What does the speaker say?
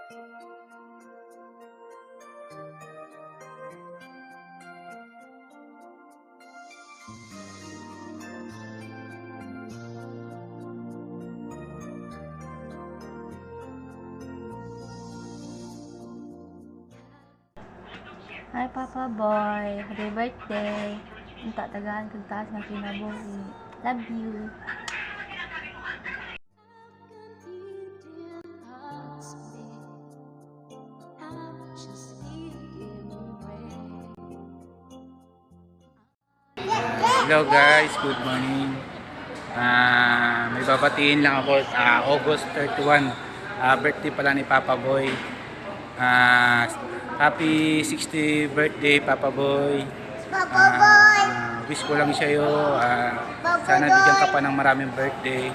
Hi Papa Boy, happy birthday. Unta tagaan kag taas nga kinabuhi. Love you. Hello guys, good morning. May babatiin lang ako. August 31, birthday pala ni Papa Boy. Happy 60th birthday Papa Boy. Wish ko lang sa'yo, sana bigyan ka pa ng maraming birthday.